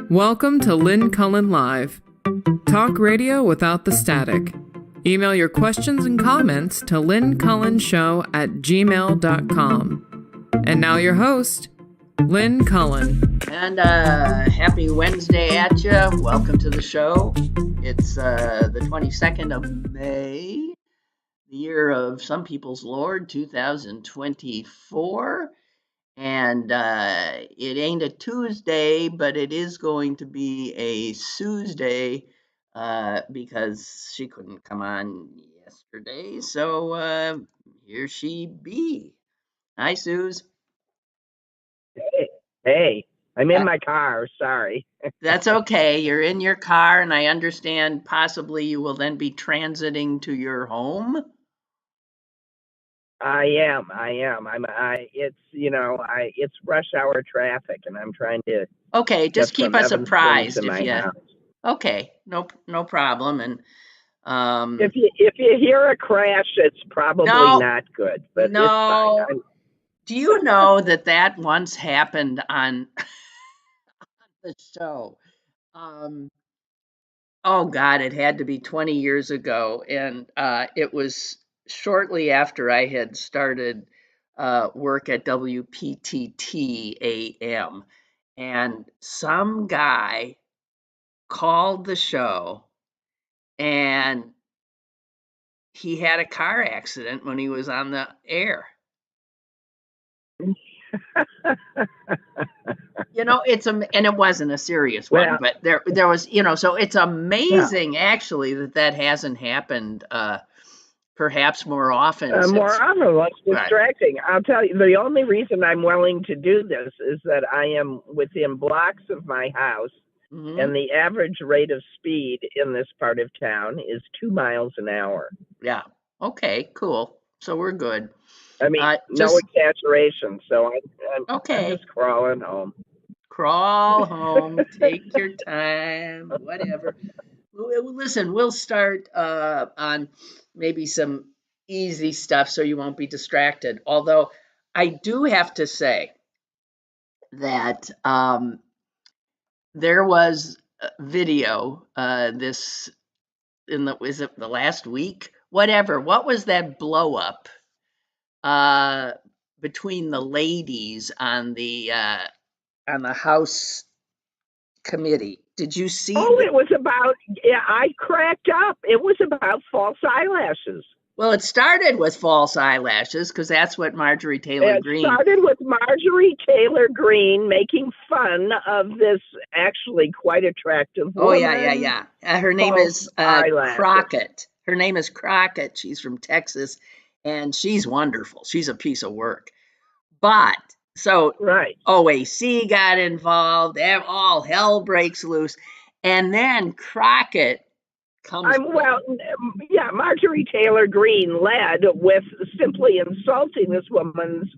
Welcome to Lynn Cullen Live. Talk radio without the static. Email your questions and comments to lynncullenshow@gmail.com. And now your host, Lynn Cullen. And happy Wednesday at you. Welcome to the show. It's the 22nd of May, the year of some people's Lord, 2024. And it ain't a Tuesday, but it is going to be a Tuesday because she couldn't come on yesterday. So here she be. Hi, Suze. Hey, I'm in my car. Sorry. That's okay. You're in your car, and I understand possibly you will then be transiting to your home. I am. It's rush hour traffic, and I'm trying to. Okay, just get keep from us Evanston apprised to if my you. house. Okay, no problem. And If you hear a crash, it's probably No. not good, but no. it's fine. Do you know that once happened on the show? Oh God, it had to be 20 years ago, and it was shortly after I had started work at WPTT AM, and some guy called the show, and he had a car accident when he was on the air. And it wasn't a serious one, Well, but there was, so it's amazing actually that hasn't happened perhaps more often more since. often, less Right. distracting. I'll tell you, the only reason I'm willing to do this is that I am within blocks of my house, Mhm. and the average rate of speed in this part of town is 2 miles an hour. Yeah. Okay, cool. So we're good. I mean, no Just exaggeration. So I'm okay. just crawling home. Crawl home, take your time, whatever. Listen, we'll start on maybe some easy stuff so you won't be distracted. Although I do have to say that there was a video is it the last week? Whatever. What was that blow up between the ladies on the House committee? Did you see? It was about, yeah, I cracked up. It was about false eyelashes. Well, it started with false eyelashes because that's what Marjorie Taylor Greene. It started with Marjorie Taylor Greene making fun of this actually quite attractive woman. Oh, yeah. Her name is Crockett. Her name is Crockett. She's from Texas, and she's wonderful. She's a piece of work. But so right. OAC got involved. All hell breaks loose, and then Crockett comes. Marjorie Taylor Greene led with simply insulting this woman's.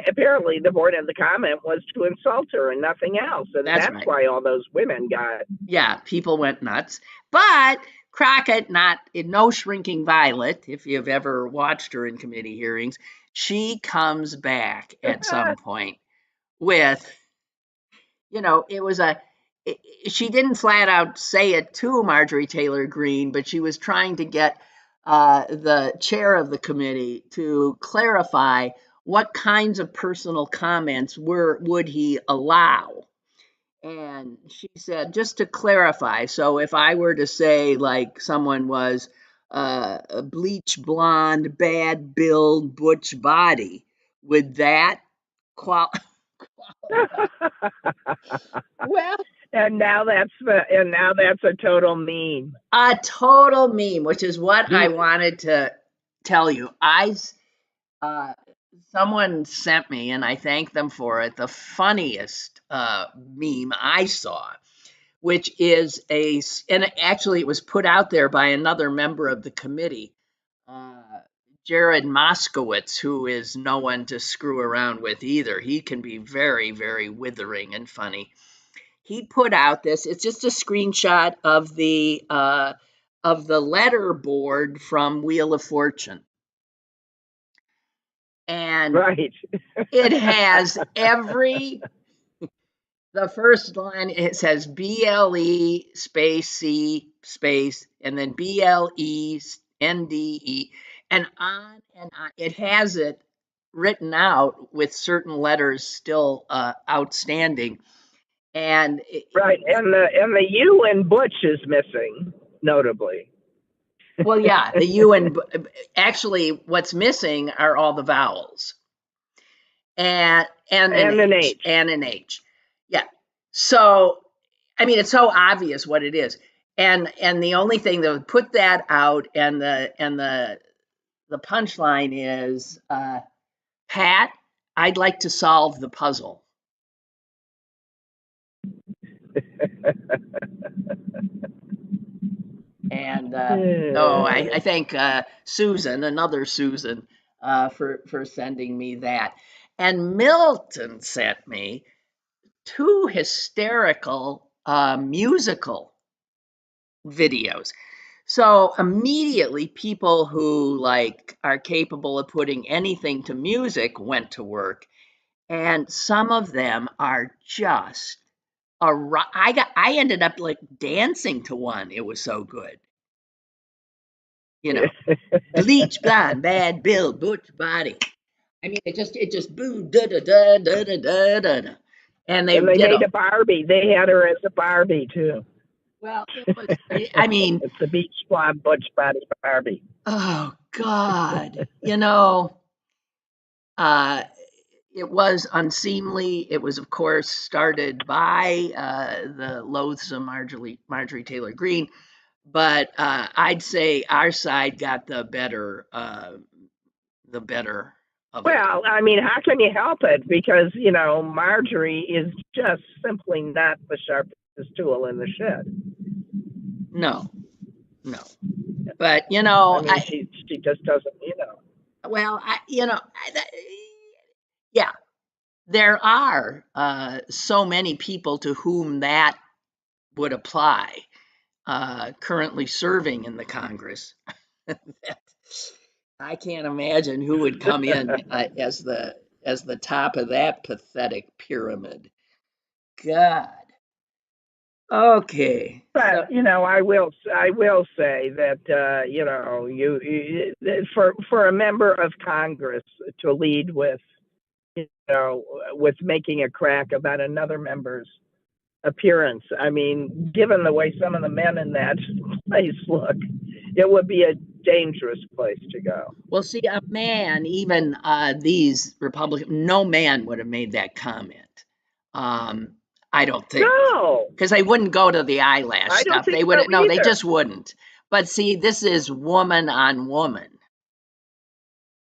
Apparently the point of the comment was to insult her and nothing else, and that's right. Why all those women got. Yeah, people went nuts. But Crockett, no shrinking violet, if you've ever watched her in committee hearings, she comes back at some point with, she didn't flat out say it to Marjorie Taylor Greene, but she was trying to get the chair of the committee to clarify what kinds of personal comments would he allow. And she said, just to clarify, so if I were to say like someone was a bleach blonde, bad build, butch body, would that qualify? Well, and now that's a total meme. A total meme, which is what I wanted to tell you. Someone sent me, and I thank them for it, the funniest meme I saw, which is and actually it was put out there by another member of the committee, Jared Moskowitz, who is no one to screw around with either. He can be very, very withering and funny. He put out this, it's just a screenshot of the letter board from Wheel of Fortune. And right. It has every The first line, it says BLE space C space and then BLENDE and on and on. It has it written out with certain letters still outstanding. And Right, and the U in Butch is missing, notably. well, yeah, the U and actually what's missing are all the vowels and And an H. and an H. Yeah. So I mean, it's so obvious what it is, and the only thing that would put that out, and the punchline is, Pat, I'd like to solve the puzzle. And I thank Susan, another Susan, for sending me that. And Milton sent me 2 hysterical musical videos. So immediately people who like are capable of putting anything to music went to work, and some of them are just I ended up like dancing to one. It was so good. You know, bleach blonde, bad bill, butch body. I mean, it just boo da da da da da da da da. And they And they did made a a Barbie. They had her as a Barbie too. well, it was I mean, It's the beach blonde Butch body Barbie. oh God, you know, uh it was unseemly. It was, of course, started by the loathsome Marjorie Taylor Greene, but I'd say our side got the better of it. Well, I mean, how can you help it? Because, Marjorie is just simply not the sharpest tool in the shed. No, no, but I mean, she just doesn't, well, yeah, there are so many people to whom that would apply currently serving in the Congress. I can't imagine who would come in as the top of that pathetic pyramid. God. Okay. So, But I will say that for a member of Congress to lead with with making a crack about another member's appearance. I mean, given the way some of the men in that place look, it would be a dangerous place to go. well, see, a man, even these Republicans, no man would have made that comment. Um, I don't think, No, because they wouldn't go to the eyelash I don't stuff. They think so wouldn't. No, they either. just wouldn't. But see, this is woman on woman,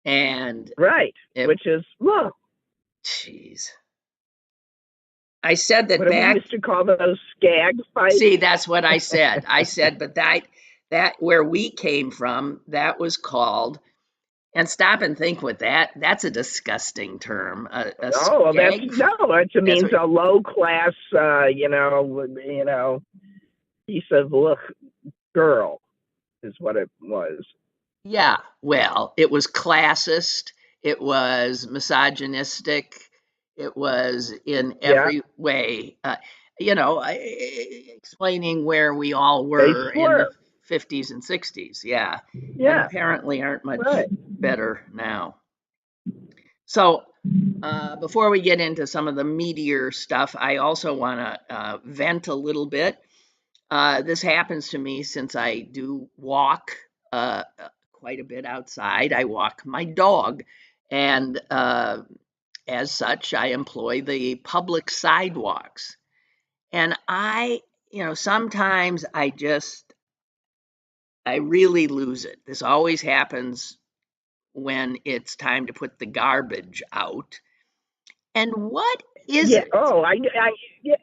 and Right, which is, look, jeez. I said that what we back. used to call those skag fights. See, that's what I said. I said, but that where we came from, that was called. And stop and think with that's a disgusting term. A Oh, well, skag. it means a low class, piece of girl is what it was. Yeah, well, it was classist, it was misogynistic, it was in Yeah, every way, explaining where we all they were in the slur. 50s and 60s. Yeah, and Yeah, apparently aren't much right. better now. So, before we get into some of the meatier stuff, I also want to vent a little bit. This happens to me since I do walk quite a bit outside. I walk my dog, and as such, I employ the public sidewalks. And sometimes I really lose it. This always happens when it's time to put the garbage out. And what is Yeah. it? Oh, yeah,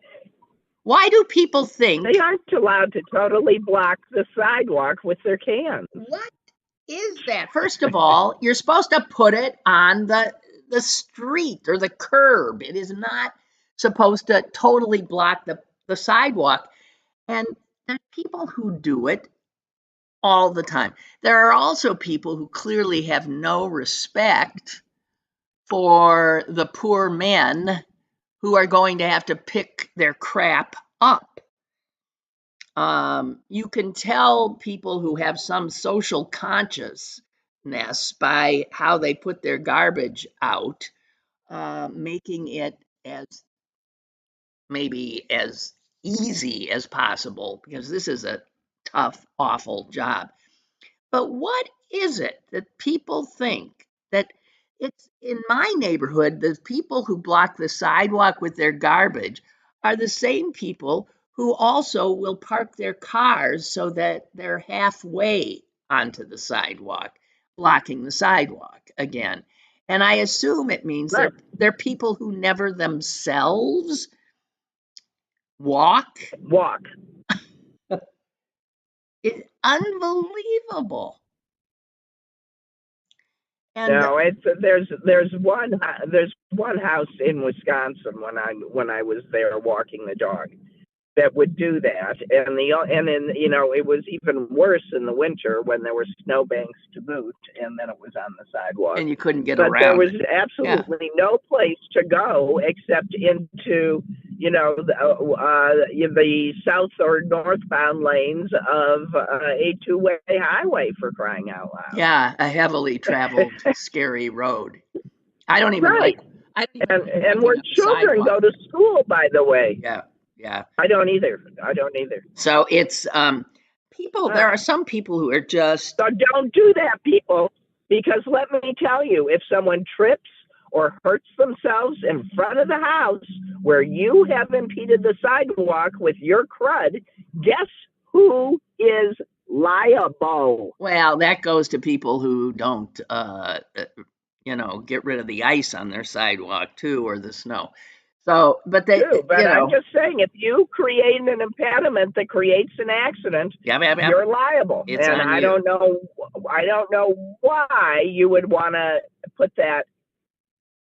Why do people think, they aren't allowed to totally block the sidewalk with their cans. what is that? First of all, you're supposed to put it on the street or the curb. It is not supposed to totally block the sidewalk. And there are people who do it all the time. There are also people who clearly have no respect for the poor men who are going to have to pick their crap up. You can tell people who have some social consciousness by how they put their garbage out, making it as maybe as easy as possible, because this is a tough, awful job. But what is it that people think that it's in my neighborhood? The people who block the sidewalk with their garbage are the same people who also will park their cars so that they're halfway onto the sidewalk, blocking the sidewalk again. And I assume it means Right. they're people who never themselves walk. It's unbelievable. And No, there's one house in Wisconsin when I was there walking the dog that would do that, and then it was even worse in the winter when there were snowbanks to boot, and then it was on the sidewalk. you couldn't get But around there was it. absolutely no place to go except into the south or northbound lanes of a two-way highway, for crying out loud. Yeah, a heavily traveled, scary road. I don't even Right. I don't even like And walking where on the children sidewalk. go to school, by the way. Yeah. I don't either. So it's people. There are some people who are just So don't do that, people, because let me tell you, if someone trips or hurts themselves in front of the house where you have impeded the sidewalk with your crud, guess who is liable? well. That goes to people who don't, get rid of the ice on their sidewalk too, or the snow. So, but they, True, but I'm just saying, if you create an impediment that creates an accident, yeah. you're liable. It's and on I you. don't know why you would want to put that,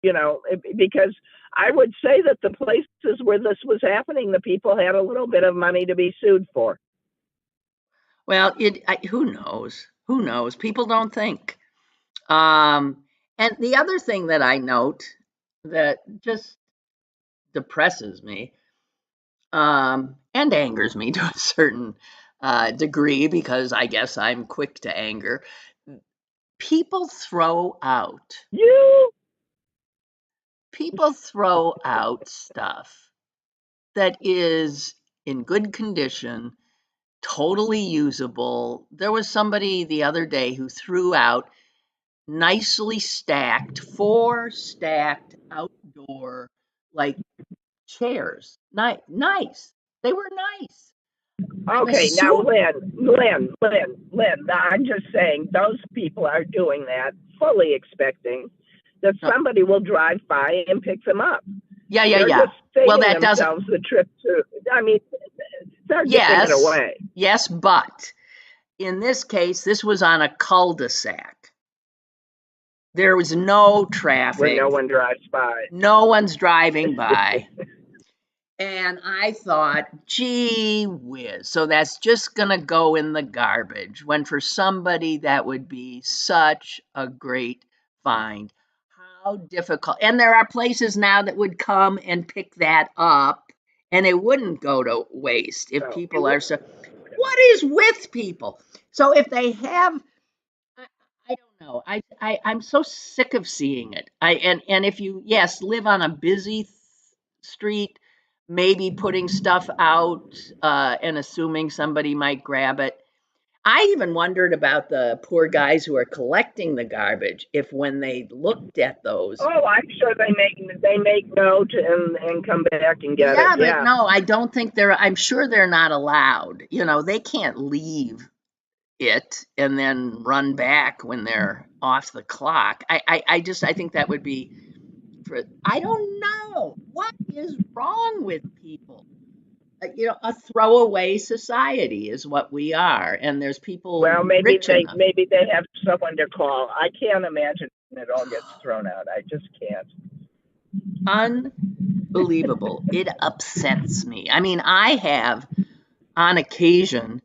because I would say that the places where this was happening, the people had a little bit of money to be sued for. Well, who knows? Who knows? People don't think. And the other thing that I note that just depresses me, and angers me to a certain degree, because I guess I'm quick to anger. People throw out stuff that is in good condition, totally usable. There was somebody the other day who threw out nicely four stacked outdoor, like, chairs. Nice. They were nice. Okay, now Lynn, I'm just saying those people are doing that fully expecting that somebody will drive by and pick them up. Yeah. They're just saving Well, that themselves the trip to. I mean, they're giving it away. Yes, but in this case, this was on a cul-de-sac. There was no traffic. Where no one drives by. No one's driving by. And I thought, gee whiz, so that's just going to go in the garbage, when for somebody that would be such a great find. How difficult. And there are places now that would come and pick that up, and it wouldn't go to waste if people are so. What is with people? So if they have, I don't know. I'm so sick of seeing it. And if you live on a busy street, maybe putting stuff out and assuming somebody might grab it. I even wondered about the poor guys who are collecting the garbage, if when they looked at those. Oh, I'm sure they make note and come back and get it. But no, I don't think I'm sure they're not allowed. They can't leave it and then run back when they're off the clock. I think that would be I don't know what is wrong with people. A throwaway society is what we are, and there's people. Well, maybe enough. maybe they have someone to call. I can't imagine it all gets thrown out. I just can't. Unbelievable. It upsets me. I mean, I have on occasion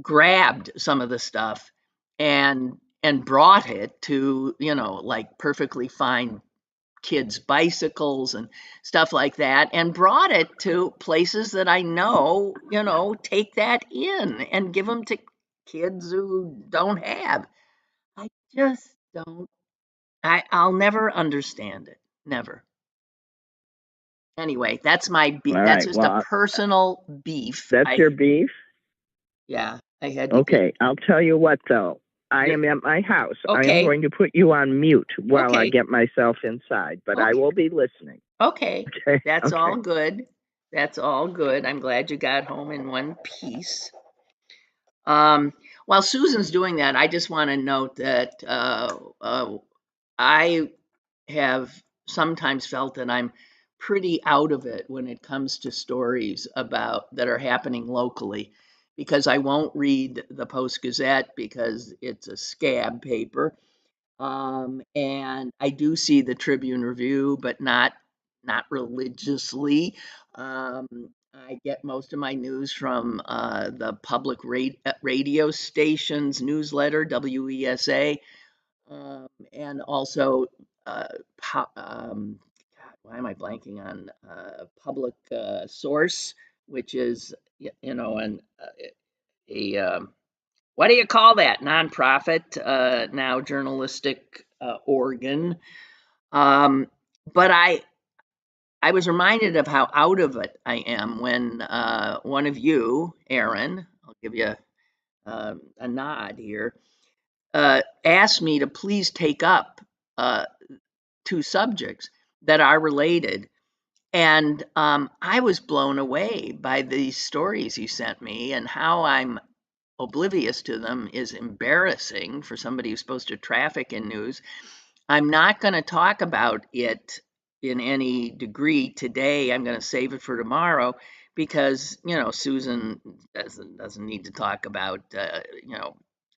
grabbed some of the stuff and brought it to, like, perfectly fine kids' bicycles and stuff like that, and brought it to places that I know, take that in and give them to kids who don't have. I just don't. I'll never understand it. Never. Anyway, that's All that's right. just a Well, personal beef. that's your beef. Yeah, I had to Okay. I'll tell you what, though. I am at my house. I am Okay. going to put you on mute while I Okay. get myself inside, but I Okay. will be listening. Okay, Okay. that's Okay. all good. That's all good. I'm glad you got home in one piece. While Susan's doing that, I just want to note that I have sometimes felt that I'm pretty out of it when it comes to stories about that are happening locally, because I won't read the Post Gazette because it's a scab paper. And I do see the Tribune Review, but not religiously. Um, I get most of my news from the public radio stations newsletter, WESA, and also God, why am I blanking on public source, which is a what do you call that nonprofit now journalistic organ. But I was reminded of how out of it I am when one of you, Aaron, I'll give you a nod here, asked me to please take up two subjects that are related. And I was blown away by these stories he sent me, and how I'm oblivious to them is embarrassing for somebody who's supposed to traffic in news. I'm not going to talk about it in any degree today. I'm going to save it for tomorrow because, Susan doesn't need to talk about,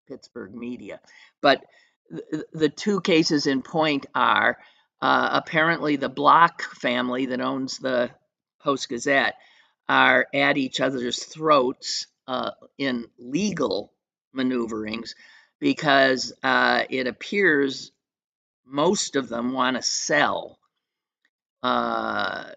Pittsburgh media. But the two cases in point are apparently the Block family that owns the Post Gazette are at each other's throats in legal maneuverings, because it appears most of them want to sell the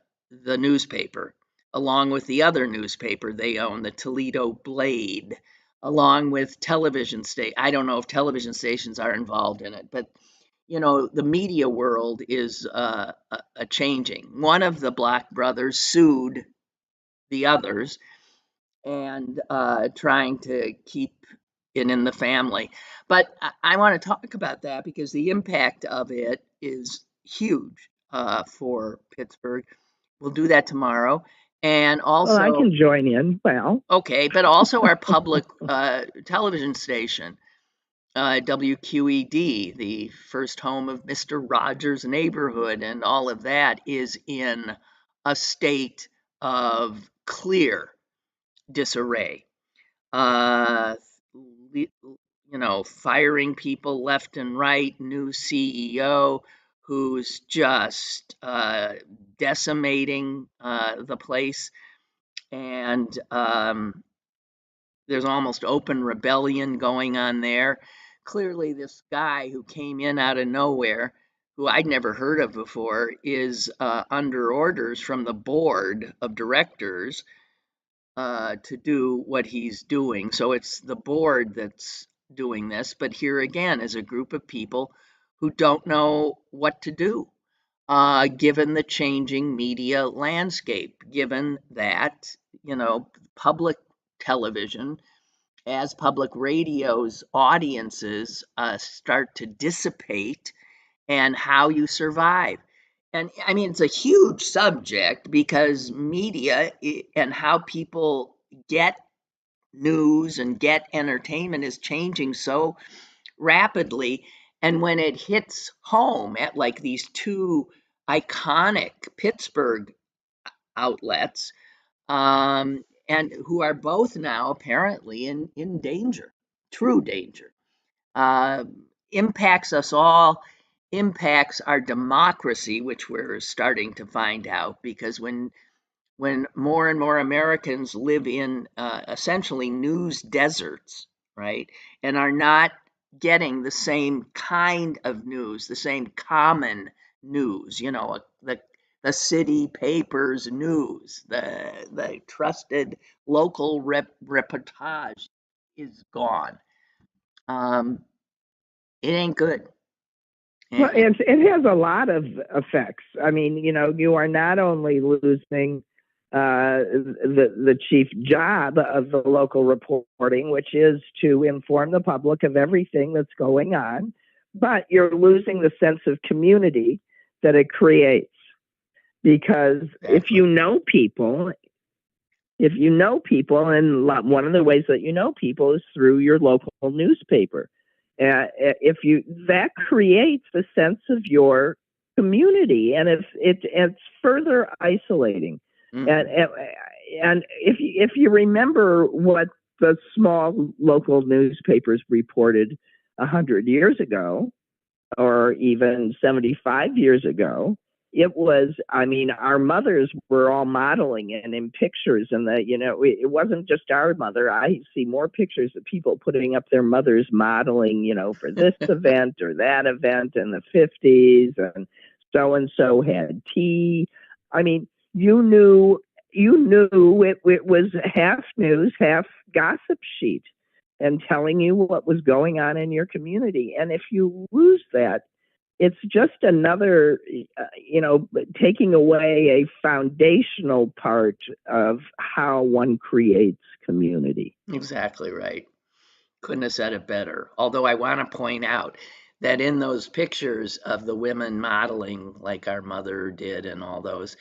newspaper, along with the other newspaper they own, the Toledo Blade, along with television state. I don't know if television stations are involved in it, but the media world is a changing. One of the Black brothers sued the others, and trying to keep it in the family. But I want to talk about that because the impact of it is huge for Pittsburgh. We'll do that tomorrow. And Well, I also, can join in. Well, okay, but also our public television station, WQED, the first home of Mr. Rogers' Neighborhood, and all of that is in a state of clear disarray. Uh, firing people left and right, new CEO who's just decimating the place. And there's almost open rebellion going on there. Clearly, this guy who came in out of nowhere, who I'd never heard of before, is under orders from the board of directors to do what he's doing. So it's the board that's doing this. But here again is a group of people who don't know what to do, given the changing media landscape, given that, public television, as public radio's audiences start to dissipate, and how you survive. And I mean, it's a huge subject because media and how people get news and get entertainment is changing so rapidly. And when it hits home at like these two iconic Pittsburgh outlets, and who are both now apparently in danger, true danger, uh, impacts us all, impacts our democracy, which we're starting to find out, because when more and more Americans live in essentially news deserts, right, and are not getting the same kind of news, the same common news, the city paper's news, the trusted local reportage is gone. It ain't good. Well, it has a lot of effects. I mean, you are not only losing the chief job of the local reporting, which is to inform the public of everything that's going on, but you're losing the sense of community that it creates. Because if you know people, and one of the ways that you know people is through your local newspaper. That creates a sense of your community, and it's further isolating. And if you remember what the small local newspapers reported 100 years ago, or even 75 years ago, it was, our mothers were all modeling and in pictures, and it wasn't just our mother. I see more pictures of people putting up their mothers modeling, for this event or that event in the 50s, and so had tea. You knew it was half news, half gossip sheet, and telling you what was going on in your community. And if you lose that, it's just another, taking away a foundational part of how one creates community. Exactly right. Couldn't have said it better. Although I want to point out that in those pictures of the women modeling, like our mother did and all those,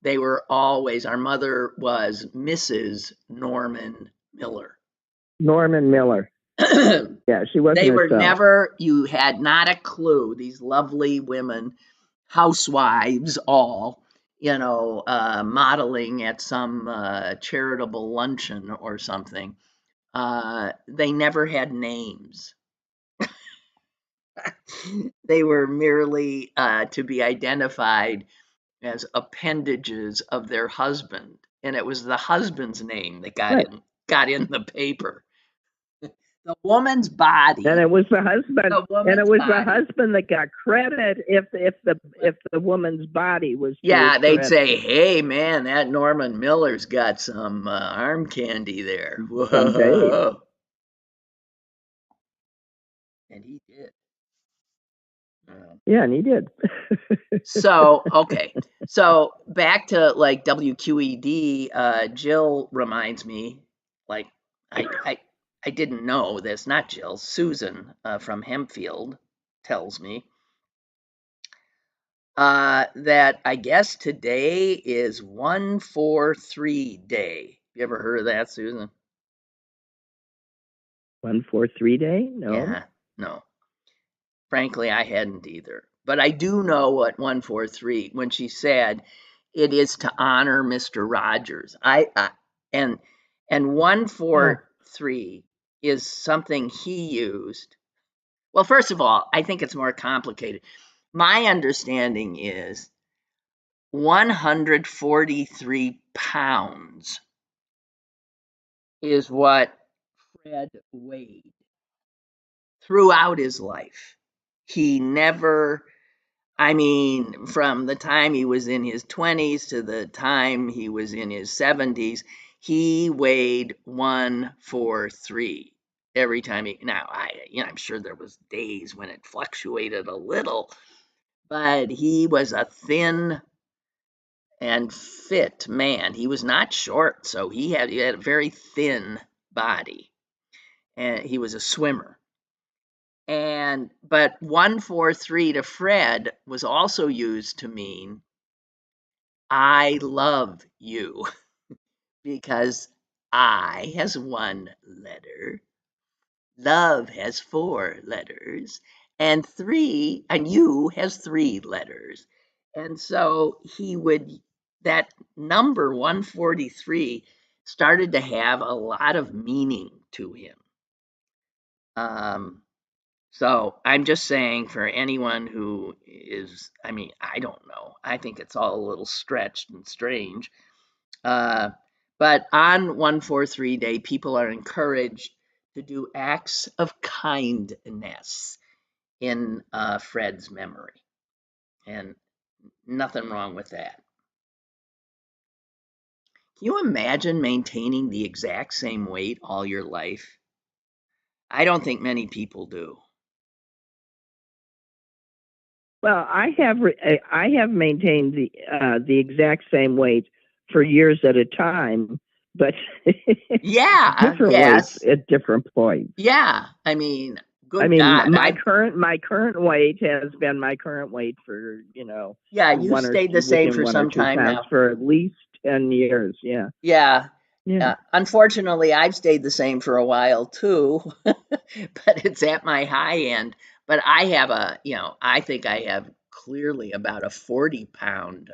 they were always, our mother was Mrs. Norman Miller. Norman Miller. Yeah, she wasn't. They were never, you had not a clue, these lovely women, housewives, all, modeling at some charitable luncheon or something. They never had names. They were merely to be identified as appendages of their husband, and it was the husband's name that got in the paper. The woman's body, and it was the husband, the husband that got credit if the woman's body was. Yeah, they'd say, "Hey, man, that Norman Miller's got some arm candy there." Whoa. And he did. Yeah, and he did. So, okay. So back to like WQED, Jill reminds me, like, I didn't know this, not Jill, Susan from Hempfield tells me that I guess today is 143 day. You ever heard of that, Susan? 143 day? No. Yeah, no. Frankly, I hadn't either. But I do know what 143, when she said it is to honor Mr. Rogers. And 143 is something he used. Well, first of all, I think it's more complicated. My understanding is 143 pounds is what Fred weighed throughout his life. He never, from the time he was in his 20s to the time he was in his 70s, he weighed 143 every time I'm sure there was days when it fluctuated a little, but he was a thin and fit man. He was not short, so he had a very thin body, and he was a swimmer. But 143 to Fred was also used to mean I love you, because I has one letter, love has 4 letters, and you has 3 letters. And so that number 143 started to have a lot of meaning to him. So I'm just saying, for anyone who is, I don't know. I think it's all a little stretched and strange. But on 143 day, people are encouraged to do acts of kindness in Fred's memory. And nothing wrong with that. Can you imagine maintaining the exact same weight all your life? I don't think many people do. Well, I have maintained the exact same weight for years at a time, but Yeah, different weights yes. at different points. Yeah. I mean, I good mean, God. my current weight has been my current weight for Yeah, you've stayed the same within for one or some two time pounds now. for at least 10 years. Yeah, Yeah. yeah, Unfortunately, I've stayed the same for a while too, but it's at my high end. But I have I think I have clearly about a 40-pound.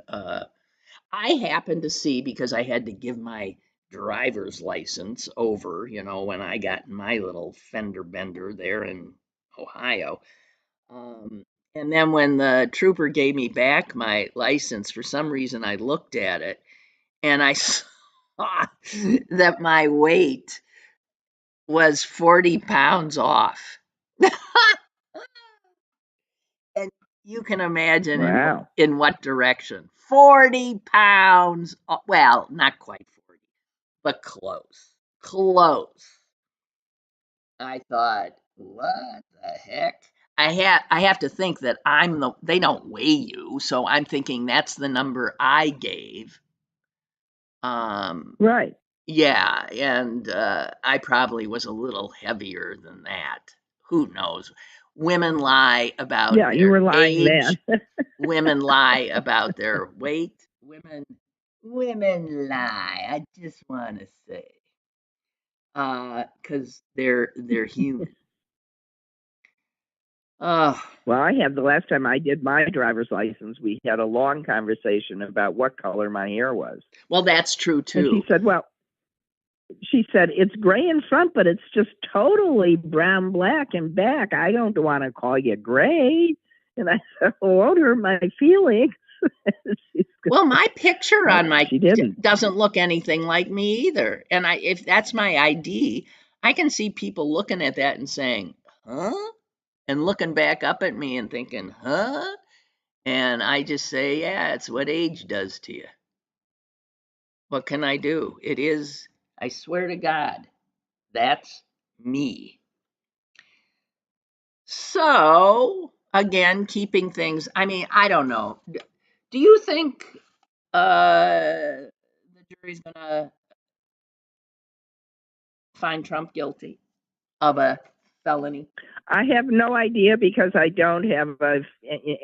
I happened to see because I had to give my driver's license over, when I got in my little fender bender there in Ohio. Um, and then when the trooper gave me back my license, for some reason I looked at it and I saw that my weight was 40 pounds off. And you can imagine wow, in what direction. 40 pounds. Well, not quite 40, but close. Close. I thought, what the heck? I have to think that they don't weigh you, so I'm thinking that's the number I gave. Um, right. yeah, and I probably was a little heavier than that. Who knows? Women lie about Yeah, you their were lying age. then. Women lie about their weight. Women lie. I just want to say, because they're human. Oh, Well, I had the last time I did my driver's license, we had a long conversation about what color my hair was. well, that's true And too. she said, it's gray in front, but it's just totally brown black in back. I don't want to call you gray. And I said, well, won't hurt my feelings. Well, my picture on my She didn't. doesn't look anything like me either. And if that's my ID, I can see people looking at that and saying, "Huh?" and looking back up at me and thinking, "Huh?" And I just say, "Yeah, it's what age does to you. What can I do? It is, I swear to God, that's me." So, again, keeping things, I mean, I don't know. Do you think the jury's going to find Trump guilty of a felony? I have no idea because I don't have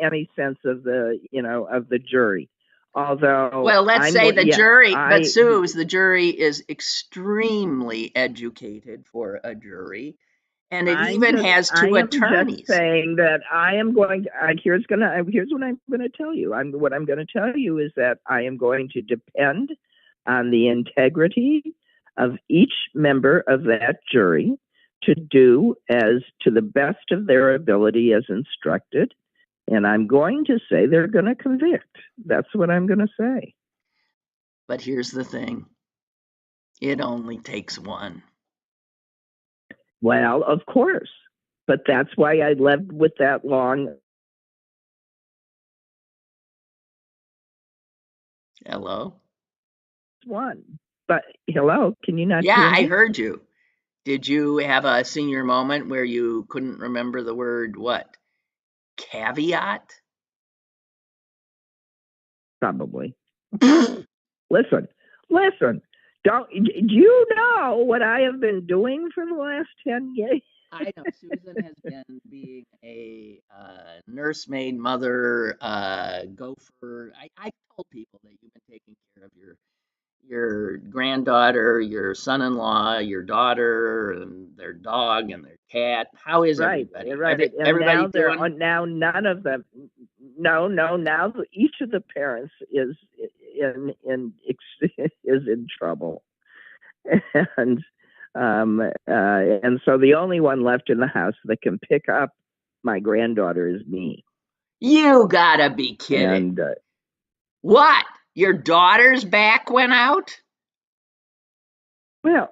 any sense of the jury. Although Well, let's I'm say going, the yes, jury, but Suze, the jury is extremely educated for a jury, and it even has I two am just attorneys. saying that I am going. Here's what I'm going to tell you. What I'm going to tell you is that I am going to depend on the integrity of each member of that jury to do as to the best of their ability as instructed, and I'm going to say they're going to convict. That's what I'm going to say. But here's the thing, it only takes one. Well, of course, but that's why I led with that long Hello? one. But hello, can you not Yeah, hear I me? heard you. Did you have a senior moment where you couldn't remember the word what? Caveat? Probably. Listen, listen. Don't do you know what I have been doing for the last 10 years? I know Susan has been being a nursemaid, mother, gopher. I told people that you've been taking care of your granddaughter, your son-in-law, your daughter, and their dog and their cat. How is Right, everybody? right. And Everybody now doing? now none of them. No, no. Now each of the parents is is in trouble, and and so the only one left in the house that can pick up my granddaughter is me. You gotta be kidding! And What? Your daughter's back went out? well,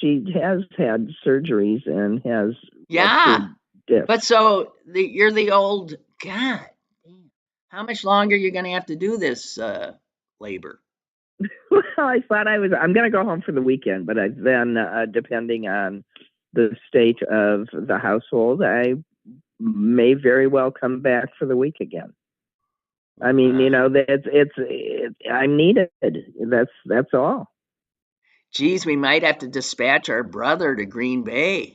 she has had surgeries and has Yeah, ruptured discs. but so you're the old God. How much longer are you going to have to do this labor? Well, I thought I'm going to go home for the weekend, but then, depending on the state of the household, I may very well come back for the week again. I mean, I'm needed. That's all. Geez, we might have to dispatch our brother to Green Bay.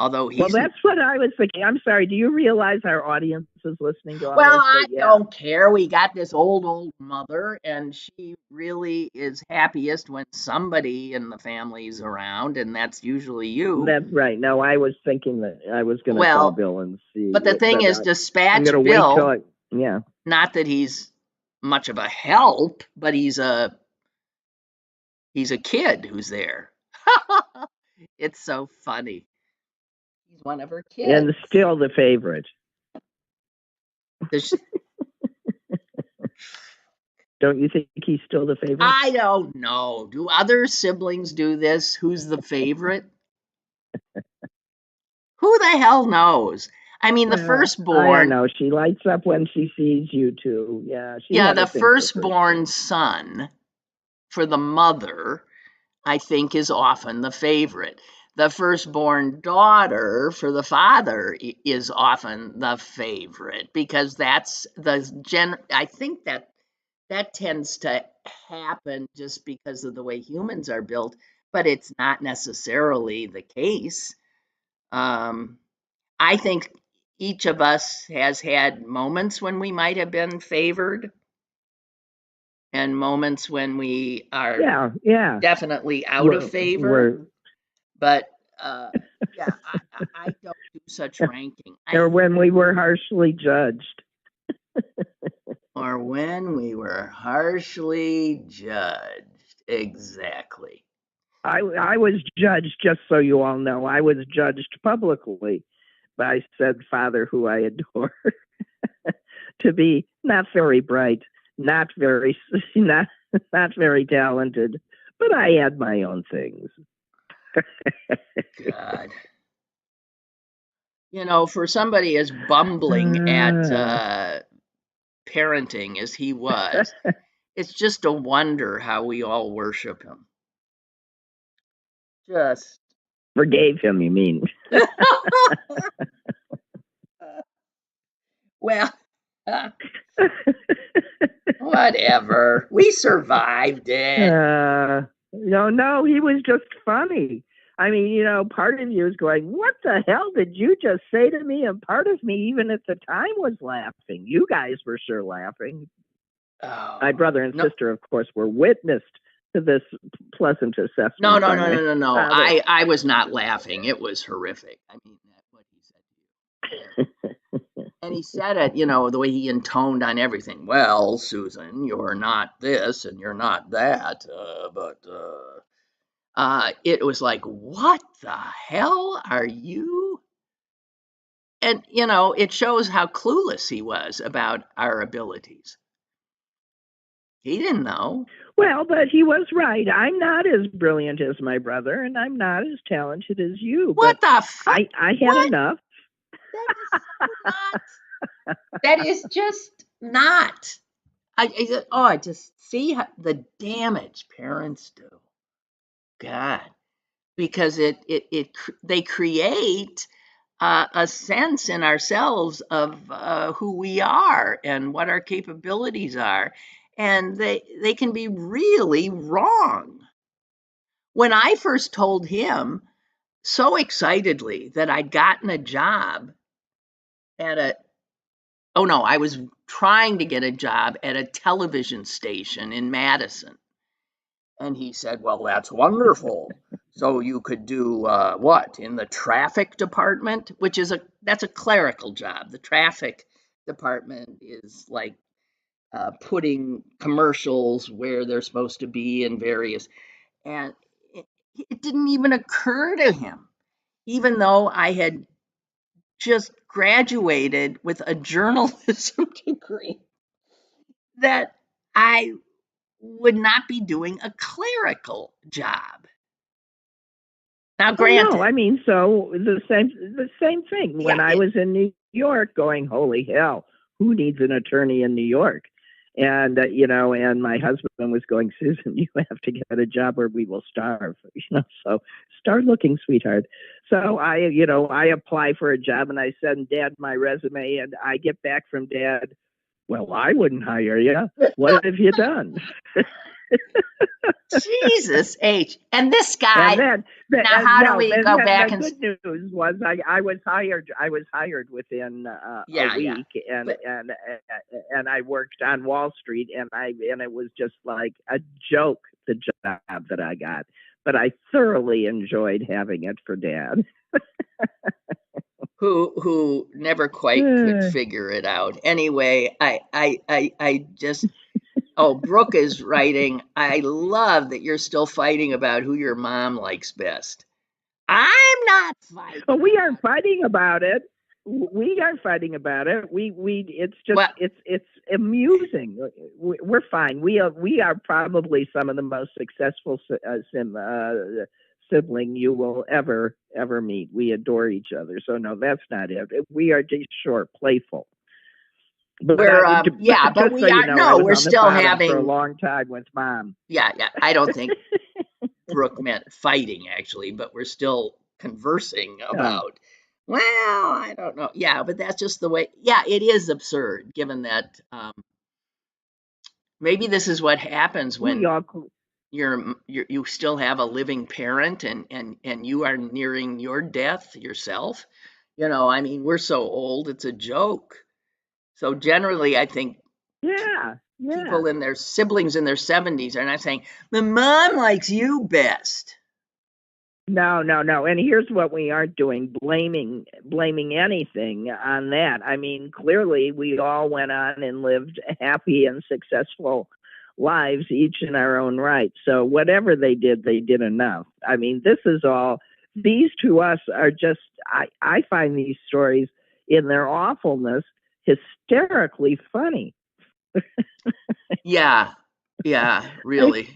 Although Well, that's what I was thinking. I'm sorry. Do you realize our audience is listening to all well, this? I don't care. We got this old mother, and she really is happiest when somebody in the family's around, and that's usually you. That's right. No, I was thinking that I was going to call Bill and see. But the thing is, dispatch I'm Bill. Wait till yeah. Not that he's much of a help, but he's a kid who's there. It's so funny. He's one of her kids. And still the favorite. Don't you think he's still the favorite? I don't know. Do other siblings do this? Who's the favorite? Who the hell knows? I mean, the firstborn. I don't know. She lights up when she sees you too. Yeah. The firstborn son for the mother, I think, is often the favorite. The firstborn daughter for the father is often the favorite, because that's I think that tends to happen just because of the way humans are built, but it's not necessarily the case. I think each of us has had moments when we might have been favored, and moments when we are definitely out of favor. But I don't do such ranking. Or when we were harshly judged. Or when we were harshly judged. Exactly. I was judged, just so you all know. I was judged publicly by said father, who I adore, to be not very bright, not very talented, but I had my own things. God. For somebody as bumbling at parenting as he was, it's just a wonder how we all worship him. Just forgave him, you mean? Well, whatever. We survived it. No, he was just funny. I mean, part of you is going, what the hell did you just say to me? And part of me, even at the time, was laughing. You guys were sure laughing. Oh, my brother and sister, of course, were witness to this pleasant assessment. No. I was not laughing. It was horrific. I mean, that's what he said to you. And he said it, the way he intoned on everything. Well, Susan, you're not this and you're not that, but it was like, what the hell are you? And, it shows how clueless he was about our abilities. He didn't know. Well, but he was right. I'm not as brilliant as my brother, and I'm not as talented as you. What the fuck? I had enough. That is just not. I just see the damage parents do. God, because they create a sense in ourselves of who we are and what our capabilities are, and they can be really wrong. When I first told him so excitedly that I'd gotten a job I was trying to get a job at a television station in Madison. And he said, well, that's wonderful. So you could do what? In the traffic department, that's a clerical job. The traffic department is like putting commercials where they're supposed to be in various, and it didn't even occur to him, even though I had just graduated with a journalism degree, that I would not be doing a clerical job. Now, granted, no, I mean, so the same thing. When I was in New York, going, holy hell, who needs an attorney in New York? And and my husband was going, Susan, you have to get a job or we will starve. So start looking, sweetheart. So I apply for a job and I send Dad my resume, and I get back from Dad, well, I wouldn't hire you. What have you done? Jesus H. And this guy. And then, now, how do we go back? The good news was I was hired. I was hired within a week, and I worked on Wall Street, and it was just like a joke, the job that I got. But I thoroughly enjoyed having it for Dad. who never quite could figure it out. Anyway, I just. Oh, Brooke is writing, I love that you're still fighting about who your mom likes best. I'm not fighting. Well, we are fighting about it. We are fighting about it. It's just, it's amusing. We're fine. We are probably some of the most successful sibling you will ever meet. We adore each other. So no, that's not it. We are just playful. But we're we are we're still having for a long time with Mom. Yeah. I don't think Brooke meant fighting actually, but we're still conversing about. Well, I don't know. Yeah, but that's just the way. Yeah, it is absurd given that maybe this is what happens when you still have a living parent and you are nearing your death yourself. I mean, we're so old, it's a joke. So generally, I think people in their siblings in their 70s are not saying, my mom likes you best. No. And here's what we aren't doing, blaming anything on that. I mean, clearly we all went on and lived happy and successful lives, each in our own right. So whatever they did enough. I mean, these to us are just, I find these stories in their awfulness hysterically funny. Yeah, really.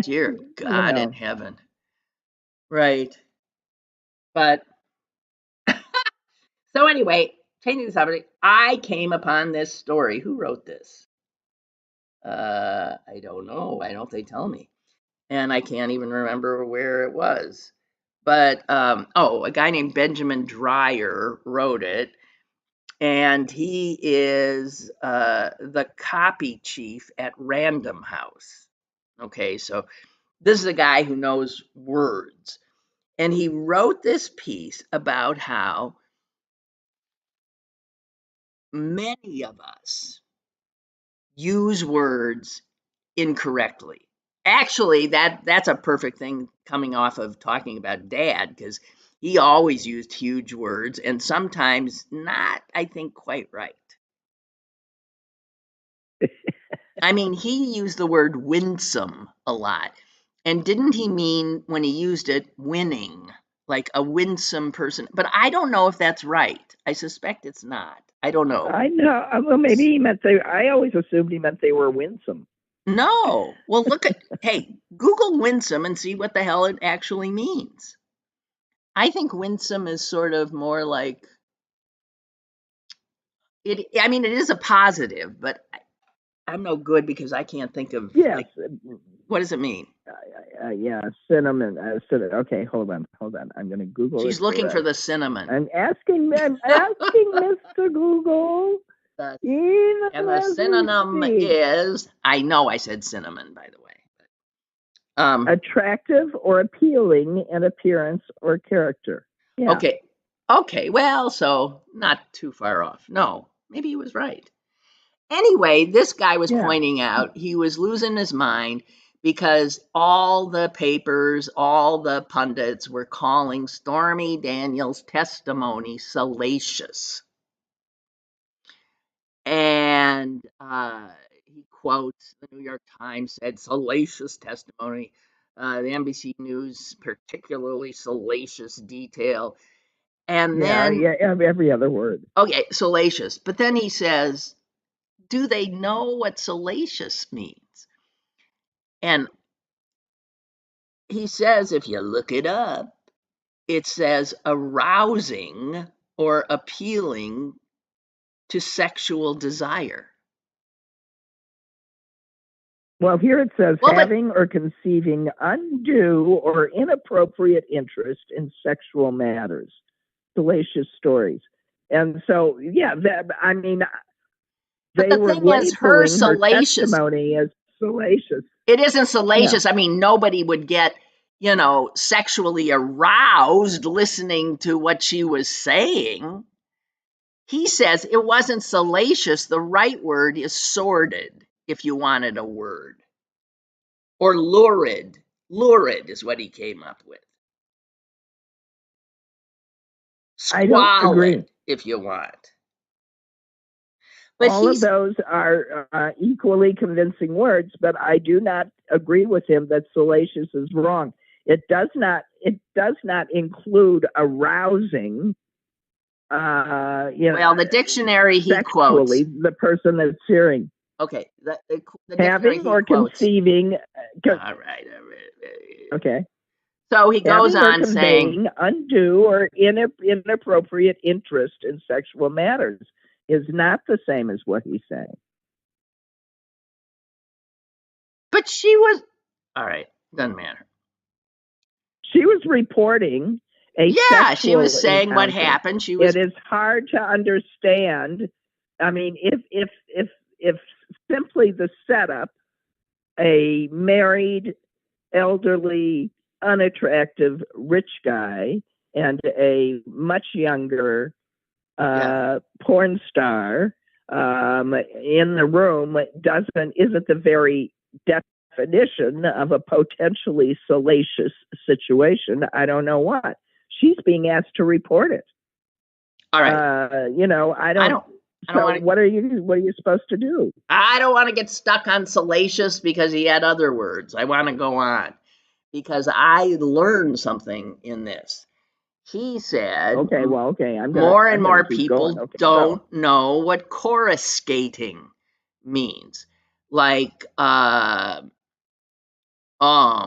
Dear God in heaven. Right. But so anyway, changing the subject, I came upon this story. Who wrote this? I don't know. Why don't they tell me? And I can't even remember where it was. But a guy named Benjamin Dreyer wrote it. And he is the copy chief at Random House. Okay, so this is a guy who knows words. And he wrote this piece about how many of us use words incorrectly. Actually, that's a perfect thing coming off of talking about Dad, because he always used huge words and sometimes not, I think, quite right. I mean, he used the word winsome a lot. And didn't he mean, when he used it, winning, like a winsome person? But I don't know if that's right. I suspect it's not. I don't know. I know. Well, maybe he meant I always assumed he meant they were winsome. No. Well, hey, Google winsome and see what the hell it actually means. I think winsome is sort of more like it. I mean, it is a positive, but I'm no good because I can't think of. Yes. What does it mean? Cinnamon. Okay, hold on. I'm going to Google. She's looking for the cinnamon. I'm asking Mr. Google. And the synonym is. I know I said cinnamon, by the way. Attractive or appealing in appearance or character. Yeah. Okay. Well, so not too far off. No, maybe he was right. Anyway, this guy was pointing out he was losing his mind because all the papers, all the pundits were calling Stormy Daniels' testimony salacious. And he quotes the New York Times said salacious testimony. The NBC News particularly salacious detail. And then every other word. Okay, salacious. But then he says, do they know what salacious means? And he says, if you look it up, it says arousing or appealing to sexual desire? Well, here it says Well, but having or conceiving undue or inappropriate interest in sexual matters, salacious stories. And so, yeah, I mean, but they the were thing is, her labeling her salacious. testimony as salacious. It isn't salacious. I mean, nobody would get, sexually aroused listening to what she was saying. He says it wasn't salacious. The right word is sordid, if you wanted a word. Or lurid. Lurid is what he came up with. I don't agree. Squalid, if you want. But all of those are equally convincing words, but I do not agree with him that salacious is wrong. It does not include arousing. Well, the dictionary he quotes the person that's hearing. Okay, the having or quotes, conceiving. All right. Okay. So he goes on saying undue or inappropriate interest in sexual matters is not the same as what he's saying. But she was, all right, doesn't matter. She was reporting she was saying encounter. What happened. It is hard to understand. I mean, if simply the setup, a married, elderly, unattractive, rich guy and a much younger porn star in the room isn't the very definition of a potentially salacious situation. I don't know what. She's being asked to report it. All right. I don't what are you supposed to do? I don't want to get stuck on salacious because he had other words. I want to go on because I learned something in this. He said, more and more people don't know what coruscating means. Like, oh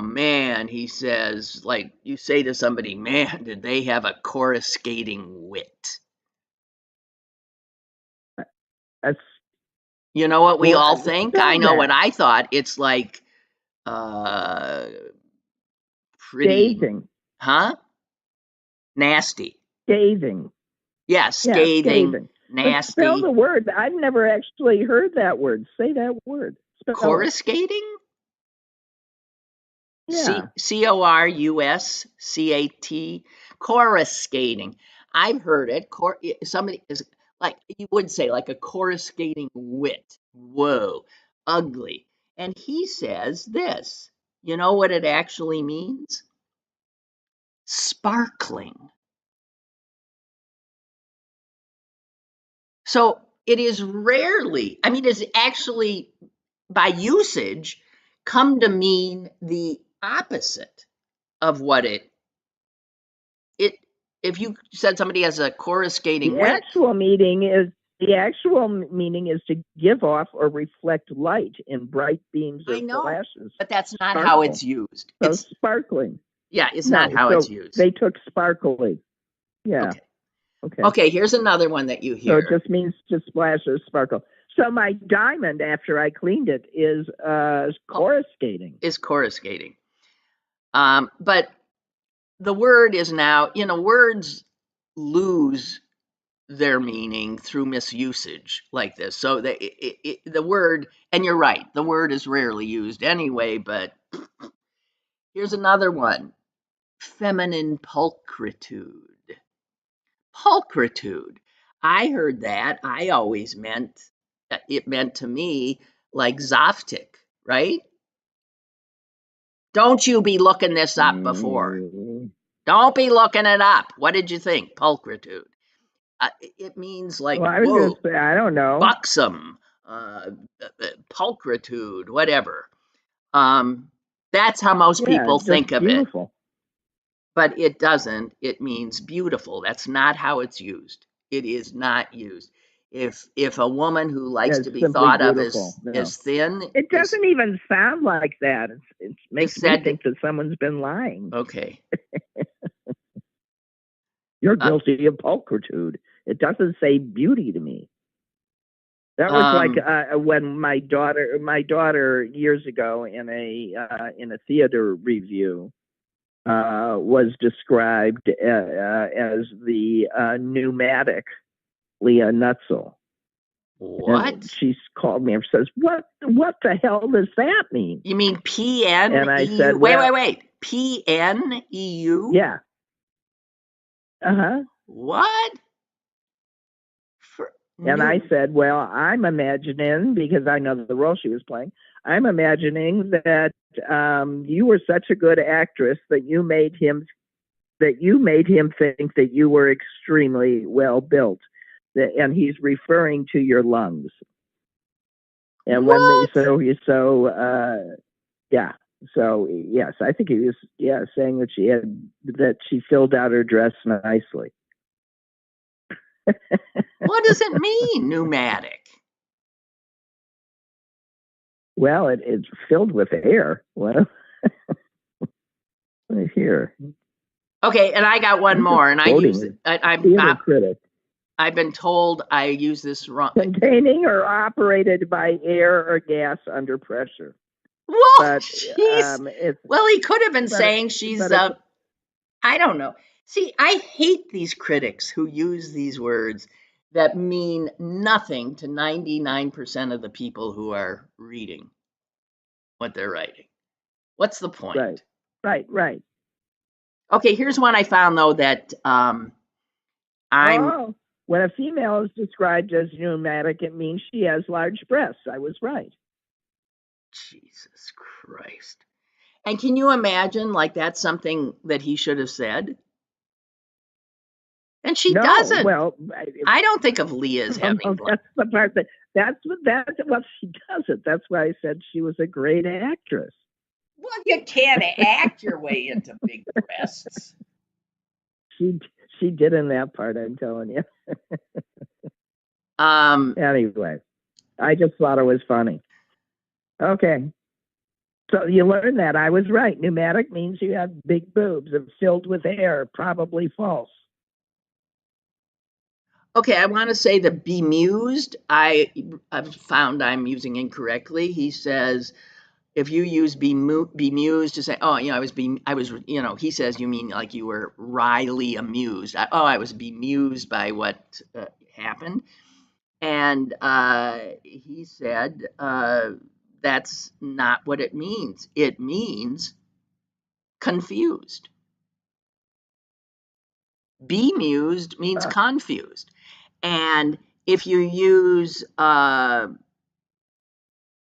man, he says, like you say to somebody, man, did they have a coruscating wit? You know what we all think? I know what I thought. It's like pretty, scathing. Huh? Nasty. Scathing. Yeah, scathing. Nasty. But spell the word. I've never actually heard that word. Say that word. Coruscating? Yeah. Coruscat. Coruscating. I've heard it. Somebody is like, you would say, like a coruscating wit. Whoa, ugly. And he says this. You know what it actually means? Sparkling. So it is rarely, I mean, it's actually by usage come to mean the opposite of what it if you said somebody has a coruscating wit. The actual meaning is to give off or reflect light in bright beams or flashes. But that's not how it's used. So it's sparkling. Yeah, it's not how it's used. They took sparkling. Yeah. Okay, here's another one that you hear. So it just means to splash or sparkle. So my diamond, after I cleaned it, is coruscating. Is coruscating. But the word is now, words lose their meaning through misusage like this. So the word, and you're right, the word is rarely used anyway, but here's another one. Feminine pulchritude. Pulchritude. I heard that. I always it meant to me like Zoftic, right? Don't you be looking this up before. Don't be looking it up. What did you think? Pulchritude. It means like, I was going to say, I don't know. Buxom, pulchritude, whatever. That's how most people think of beautiful. It. But it doesn't. It means beautiful. That's not how it's used. It is not used. If a woman who likes to be thought beautiful. Of as thin, it doesn't even sound like that. It makes me think that someone's been lying. Okay. You're guilty of pulchritude. It doesn't say beauty to me. That was like when my daughter years ago in a theater review was described as the pneumatic Leah Nutzel. What? And she called me and says, "What the hell does that mean?" You mean PNEU? And I said, wait. PNEU? Yeah. What? And I said, well, I'm imagining, because I know the role she was playing, I'm imagining that you were such a good actress that you made him think that you were extremely well built, and he's referring to your lungs. And what? Yeah. So yes, I think he was saying that she filled out her dress nicely. What does it mean, pneumatic? Well, it's filled with air. Well, here. Okay, and I got one more, and I use it. I've been told I use this wrong. Containing or operated by air or gas under pressure. Well, well, he could have been saying she's. I don't know. See, I hate these critics who use these words that mean nothing to 99% of the people who are reading what they're writing. What's the point? Right. Okay, here's one I found, though, that when a female is described as pneumatic, it means she has large breasts. I was right. Jesus Christ. And can you imagine, like, that's something that he should have said? And she doesn't. Well, I don't think of Leah as having. That's the part that's what she doesn't. That's why I said she was a great actress. Well, you can't act your way into big breasts. She did in that part, I'm telling you. Anyway, I just thought it was funny. Okay. So you learned that. I was right. Pneumatic means you have big boobs and filled with air. Probably false. Okay, I want to say the bemused, I've found I'm using incorrectly. He says, if you use bemused to say, oh, I was, he says, you mean like you were wryly amused. I was bemused by what happened. And he said, that's not what it means. It means confused. Bemused means confused. And if you use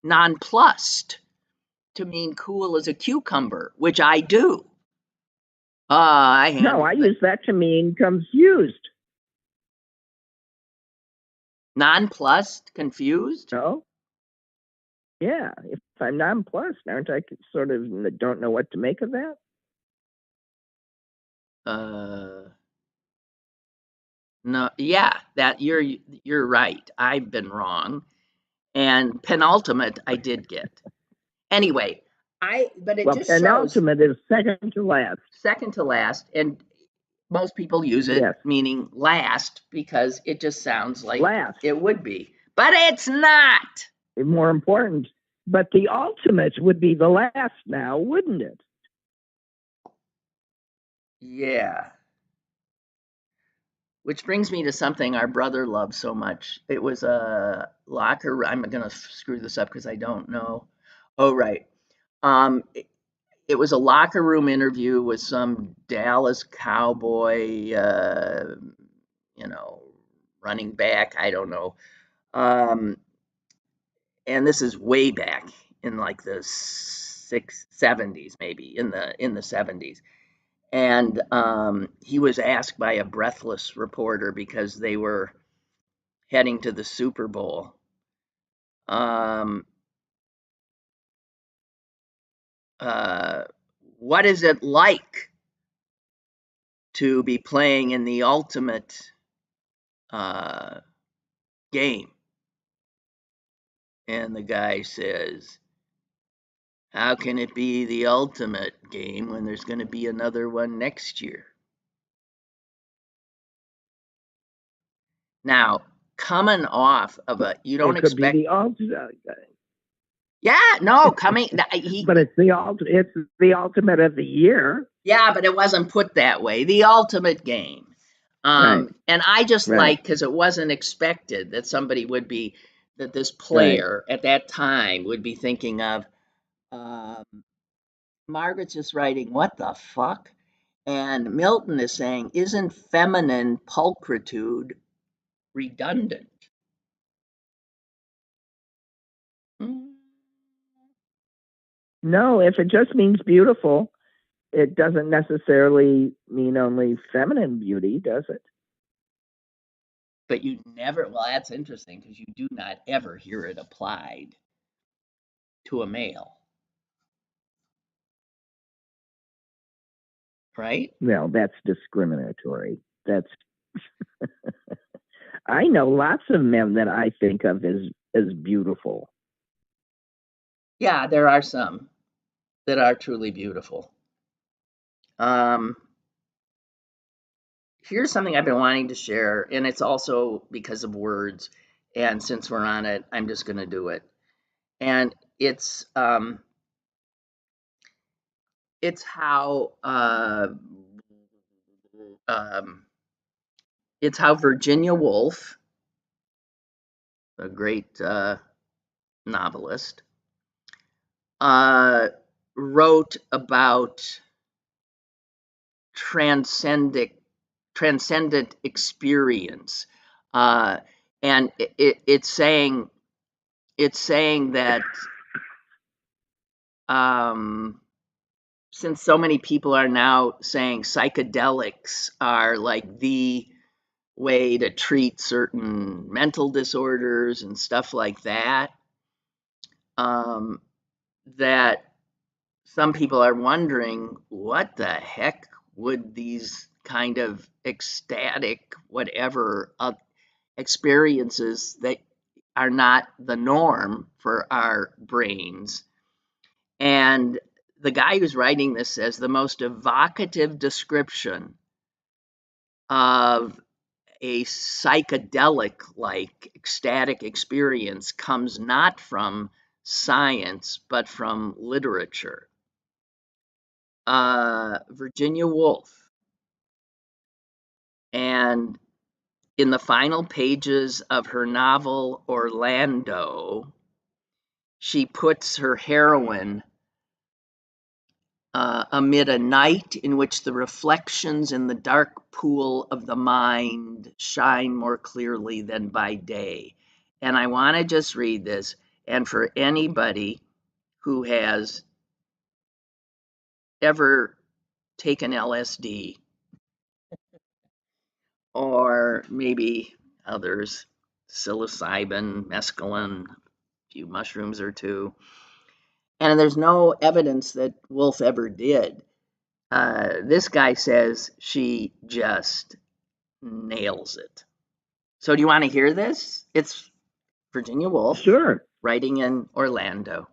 nonplussed to mean cool as a cucumber, which I do. I use that to mean confused. Nonplussed, confused? No. Yeah, if I'm nonplussed, aren't I sort of don't know what to make of that? No, yeah, that you're right. I've been wrong. And penultimate I did get. Anyway, just penultimate is second to last. Second to last, and most people use it meaning last because it just sounds like it would be. But it's not. More important. But the ultimate would be the last now, wouldn't it? Yeah. Which brings me to something our brother loved so much. It was a locker. I'm going to screw this up because I don't know. Oh, right. It was a locker room interview with some Dallas Cowboy, running back. I don't know. And this is way back in like the 70s, maybe in the 70s. And he was asked by a breathless reporter because they were heading to the Super Bowl. What is it like to be playing in the ultimate game? And the guy says, how can it be the ultimate game when there's going to be another one next year? Now, coming off of you don't It could expect. be the ultimate, Yeah, no, coming. but it's the ultimate of the year. Yeah, but it wasn't put that way. The ultimate game. Right, And I just right, because it wasn't expected that somebody would be, that this right. player at that time would be thinking of, um, Margaret's just writing, what the fuck? And Milton is saying, isn't feminine pulchritude redundant? Hmm. No, if it just means beautiful, it doesn't necessarily mean only feminine beauty, does it? But you never, well, that's interesting because you do not ever hear it applied to a male, right? Well, that's discriminatory. That's I know lots of men that I think of as beautiful. Yeah, there are some that are truly beautiful. Um, Here's something I've been wanting to share, and it's also because of words. And since we're on it, I'm just going to do it. And it's how um, it's how Virginia Woolf, a great novelist, uh, wrote about transcendent transcendent experience, uh, and it's saying that, um, since so many people are now saying psychedelics are like the way to treat certain mental disorders and stuff like that, um, that some people are wondering what the heck would these kind of ecstatic, whatever, experiences that are not the norm for our brains. And the guy who's writing this says the most evocative description of a psychedelic like ecstatic experience comes not from science but from literature. Virginia Woolf. And in the final pages of her novel Orlando, she puts her heroine amid a night in which the reflections in the dark pool of the mind shine more clearly than by day. And I want to just read this. And for anybody who has ever taken LSD or maybe others, psilocybin, mescaline, a few mushrooms or two, and there's no evidence that Wolf ever did. This guy says she just nails it. So do you want to hear this? It's Virginia Woolf Sure. writing in Orlando.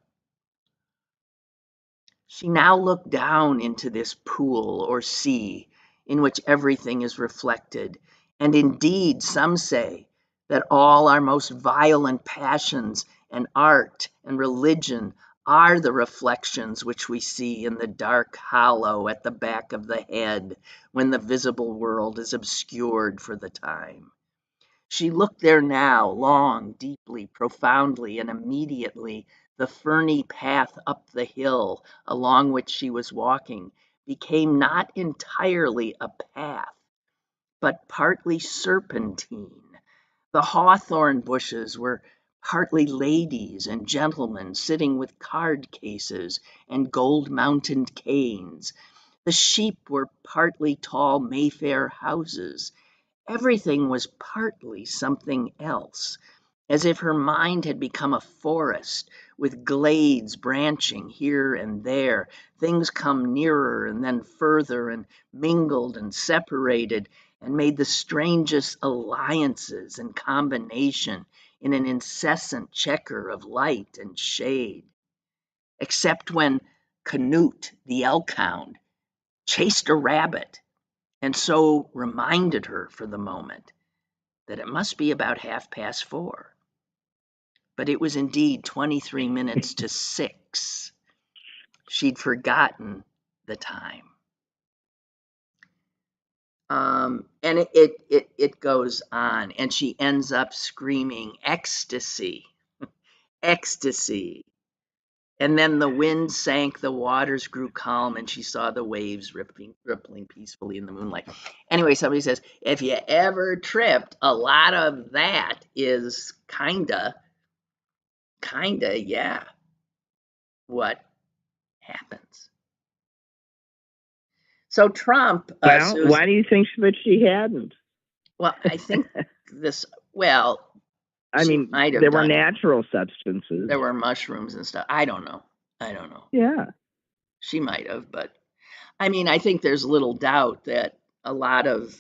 She now looked down into this pool or sea in which everything is reflected, and indeed some say that all our most violent passions and art and religion are the reflections which we see in the dark hollow at the back of the head when the visible world is obscured for the time. She looked there now, long, deeply, profoundly, and immediately the ferny path up the hill along which she was walking became not entirely a path, but partly serpentine. The hawthorn bushes were partly ladies and gentlemen sitting with card cases and gold-mounted canes. The sheep were partly tall Mayfair houses. Everything was partly something else, as if her mind had become a forest with glades branching here and there. Things come nearer and then further and mingled and separated and made the strangest alliances and combination in an incessant checker of light and shade. Except when Canute, the elk hound, chased a rabbit and so reminded her for the moment. that it must be about 4:30. But it was indeed 23 minutes to 6. She'd forgotten the time. And it goes on, and she ends up screaming, "Ecstasy, ecstasy." And then the wind sank, the waters grew calm, and she saw the waves rippling peacefully in the moonlight. Anyway, somebody says, if you ever tripped, a lot of that is kinda, yeah, what happens. So Trump, Well, why do you think that she hadn't? Well, I think this, well, I mean, there were natural substances. There were mushrooms and stuff. I don't know. Yeah. She might have, but I mean, I think there's little doubt that a lot of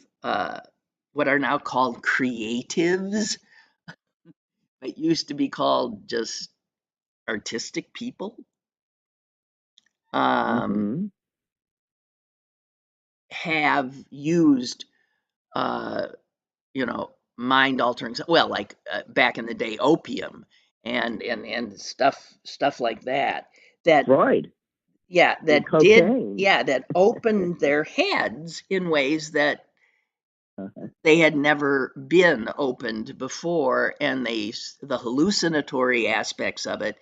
what are now called creatives, but used to be called just artistic people, have used, mind altering, well, like back in the day, opium and stuff like that. That Freud. Yeah, that did. Yeah, that opened their heads in ways that they had never been opened before, and the hallucinatory aspects of it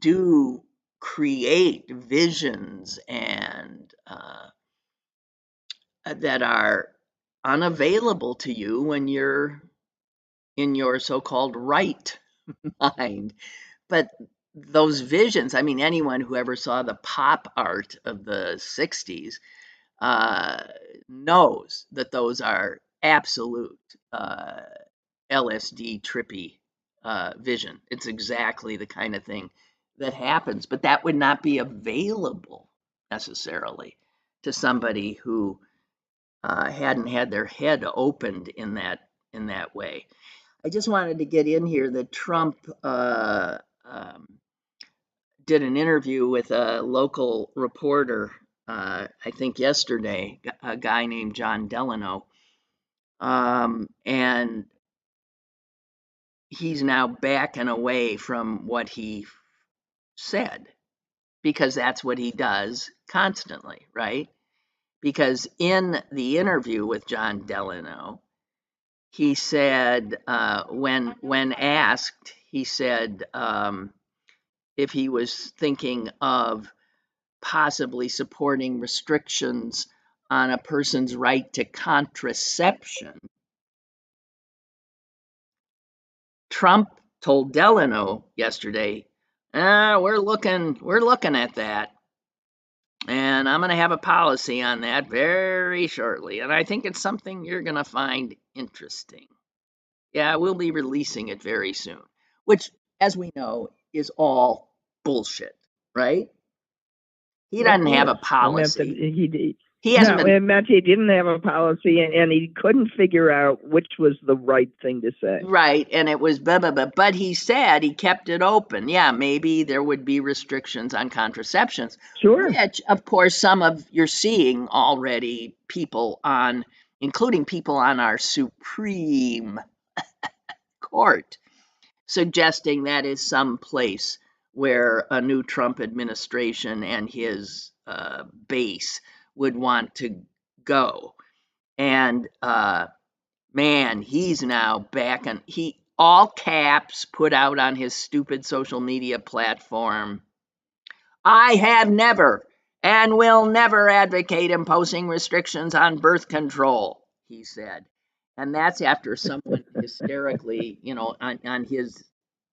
do create visions and that are unavailable to you when you're in your so-called right mind. But those visions, I mean, anyone who ever saw the pop art of the 60s knows that those are absolute LSD trippy vision. It's exactly the kind of thing that happens, but that would not be available necessarily to somebody who hadn't had their head opened in that way. I just wanted to get in here that Trump did an interview with a local reporter, I think yesterday, a guy named John Delano, and he's now backing away from what he said, because that's what he does constantly, right? Because in the interview with John Delano, he said, when asked, he said if he was thinking of possibly supporting restrictions on a person's right to contraception, Trump told Delano yesterday, we're looking at that, and I'm going to have a policy on that very shortly, and I think it's something you're going to find interesting. Yeah, we'll be releasing it very soon, which, as we know, is all bullshit, right? He doesn't have a policy. It meant he didn't have a policy, and he couldn't figure out which was the right thing to say. Right, and it was blah, blah, blah. But he said he kept it open. Yeah, maybe there would be restrictions on contraceptions. Sure. Which, of course, you're seeing already people on, including people on our Supreme Court, suggesting that is some place where a new Trump administration and his base would want to go. And man, he's now back, and he all caps put out on his stupid social media platform, I have never and will never advocate imposing restrictions on birth control, he said. And that's after someone hysterically, on his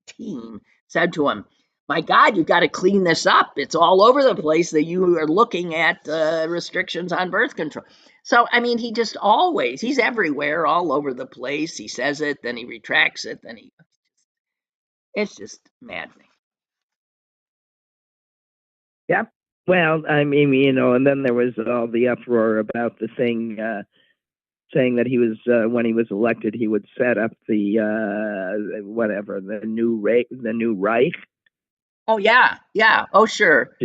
team said to him, my God, you've got to clean this up. It's all over the place that you are looking at restrictions on birth control. So, I mean, he's everywhere, all over the place. He says it, then he retracts it, it's just maddening. Yep. Well, I mean, and then there was all the uproar about the thing saying that he was, when he was elected, he would set up the new Reich. Oh, yeah. Oh, sure.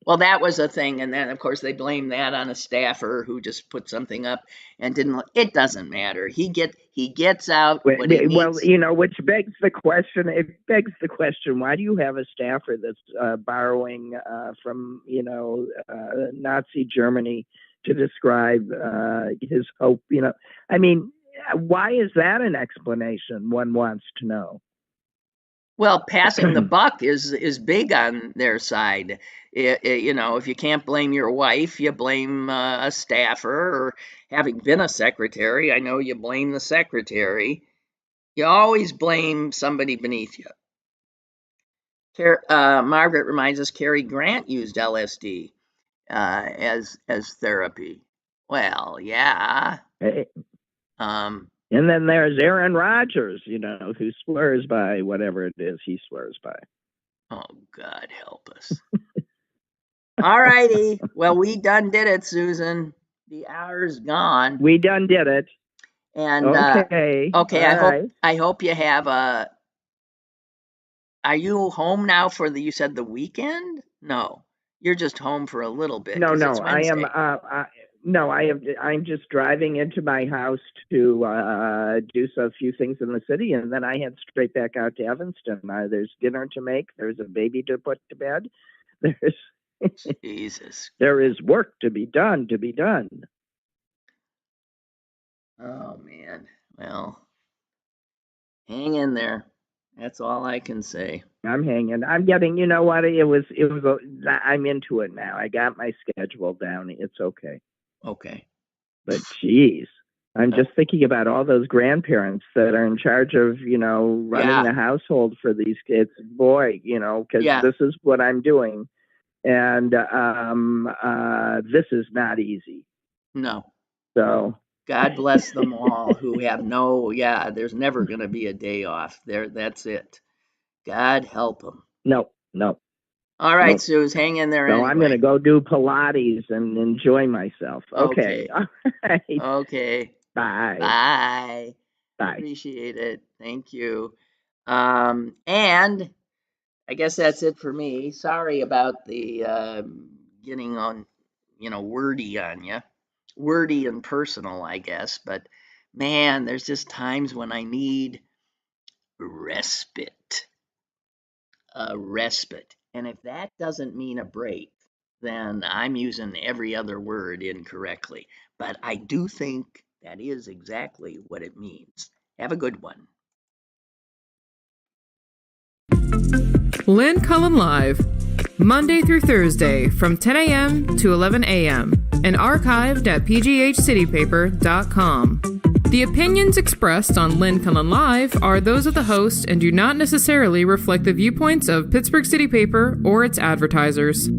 Well, that was a thing, and then of course they blame that on a staffer who just put something up and didn't. It doesn't matter. He gets out what he Well, needs. which begs the question. It begs the question: why do you have a staffer that's borrowing from Nazi Germany to describe his hope? I mean, why is that an explanation? One wants to know. Well, passing the buck is big on their side. If you can't blame your wife, you blame a staffer, or having been a secretary, I know you blame the secretary. You always blame somebody beneath you. Margaret reminds us Cary Grant used LSD as therapy. Well, yeah. And then there's Aaron Rodgers, who swears by whatever it is he swears by. Oh, God help us. All righty. Well, we done did it, Susan. The hour's gone. We done did it. And okay. I hope you have a. Are you home now for you said the weekend? No, you're just home for a little bit. No, I am. I'm just driving into my house to do a few things in the city, and then I head straight back out to Evanston. There's dinner to make. There's a baby to put to bed. Jesus. There is work to be done. Oh man. Well, hang in there. That's all I can say. I'm hanging. I'm getting. You know what? I'm into it now. I got my schedule down. It's okay. Okay. But geez, I'm just thinking about all those grandparents that are in charge of, running the household for these kids. Boy, because this is what I'm doing. And this is not easy. No. So God bless them all who have there's never going to be a day off there. That's it. God help them. No. All right, Suze, hang in there. So anyway. I'm going to go do Pilates and enjoy myself. Okay. All right. Okay. Bye. Bye. Bye. Appreciate it. Thank you. And I guess that's it for me. Sorry about the getting on, wordy on you. Wordy and personal, I guess. But man, there's just times when I need respite. A respite. And if that doesn't mean a break, then I'm using every other word incorrectly. But I do think that is exactly what it means. Have a good one. Lynn Cullen Live, Monday through Thursday from 10 a.m. to 11 a.m. and archived at pghcitypaper.com. The opinions expressed on Lynn Cullen Live are those of the host and do not necessarily reflect the viewpoints of Pittsburgh City Paper or its advertisers.